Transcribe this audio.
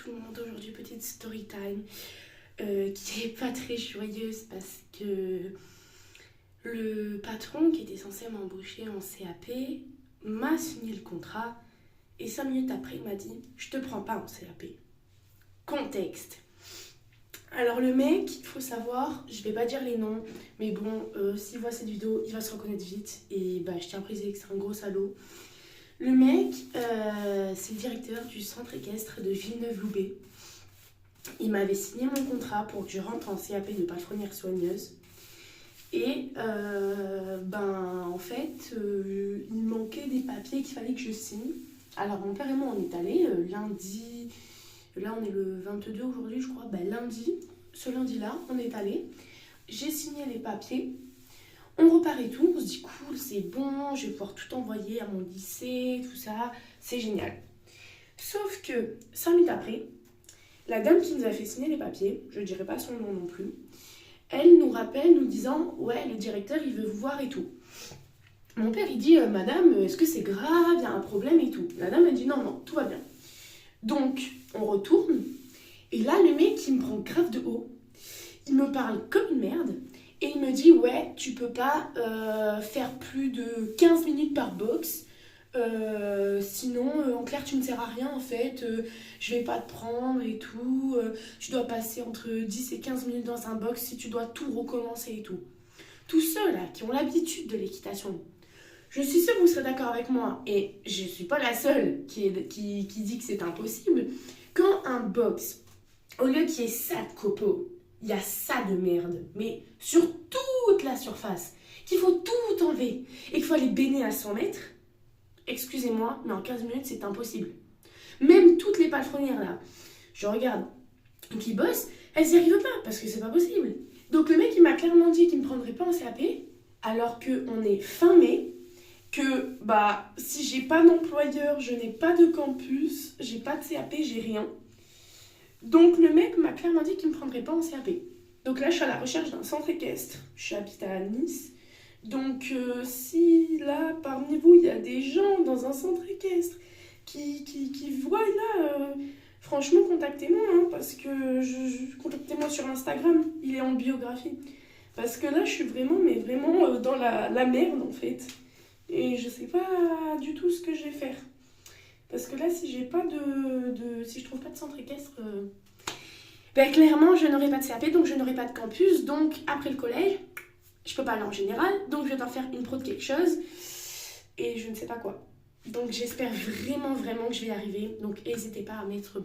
tout le monde, aujourd'hui petite story time qui est pas très joyeuse parce que le patron qui était censé m'embaucher en CAP m'a signé le contrat et 5 minutes après il m'a dit je te prends pas en CAP. Contexte. Alors le mec, il faut savoir, je vais pas dire les noms, mais bon, s'il voit cette vidéo, il va se reconnaître vite et bah je tiens à préciser que c'est un gros salaud. Le mec, c'est le directeur du centre équestre de Villeneuve-Loubet. Il m'avait signé mon contrat pour que je rentre en CAP de palefrenière soigneuse. Et en fait, il manquait des papiers qu'il fallait que je signe. Alors mon père et moi on est allés lundi, là on est le 22 aujourd'hui je crois, ce lundi-là on est allés. J'ai signé les papiers. On repart et tout, on se dit cool, c'est bon, je vais pouvoir tout envoyer à mon lycée, tout ça, c'est génial. Sauf que 5 minutes après, la dame qui nous a fait signer les papiers, je ne dirai pas son nom non plus, elle nous rappelle nous disant ouais, le directeur il veut vous voir et tout. Mon père il dit madame, est-ce que c'est grave, il y a un problème et tout. La dame elle dit non, tout va bien. Donc on retourne et là le mec il me prend grave de haut, il me parle comme une merde. Et il me dit, ouais, tu peux pas faire plus de 15 minutes par box. Sinon, en clair, tu ne sers à rien, en fait. Je vais pas te prendre et tout. Tu dois passer entre 10 et 15 minutes dans un box si tu dois tout recommencer et tout. Tous ceux, là, qui ont l'habitude de l'équitation, je suis sûre que vous serez d'accord avec moi. Et je suis pas la seule qui dit que c'est impossible. Quand un box, au lieu qu'il y ait ça de copeaux, il y a ça de merde, mais sur toute la surface, qu'il faut tout enlever et qu'il faut aller baigner à 100 mètres, excusez-moi, mais en 15 minutes, c'est impossible. Même toutes les palefrenières là, je regarde, qui bossent, elles n'y arrivent pas parce que c'est pas possible. Donc le mec, il m'a clairement dit qu'il ne me prendrait pas en CAP, alors qu'on est fin mai, que si j'ai pas d'employeur, je n'ai pas de campus, j'ai pas de CAP, j'ai rien. Donc le mec m'a clairement dit qu'il ne me prendrait pas en CAP. Donc là je suis à la recherche d'un centre équestre. Je habite à Nice. Donc si là parmi vous il y a des gens dans un centre équestre qui voient là, franchement contactez-moi parce que contactez-moi sur Instagram, il est en biographie. Parce que là je suis vraiment dans la merde en fait. Et je sais pas du tout ce que je vais faire. Parce que là, si j'ai pas si je trouve pas de centre équestre, clairement, je n'aurai pas de CAP, donc je n'aurai pas de campus. Donc, après le collège, je peux pas aller en général. Donc, je vais devoir faire une pro de quelque chose. Et je ne sais pas quoi. Donc, j'espère vraiment que je vais y arriver. Donc, n'hésitez pas à mettre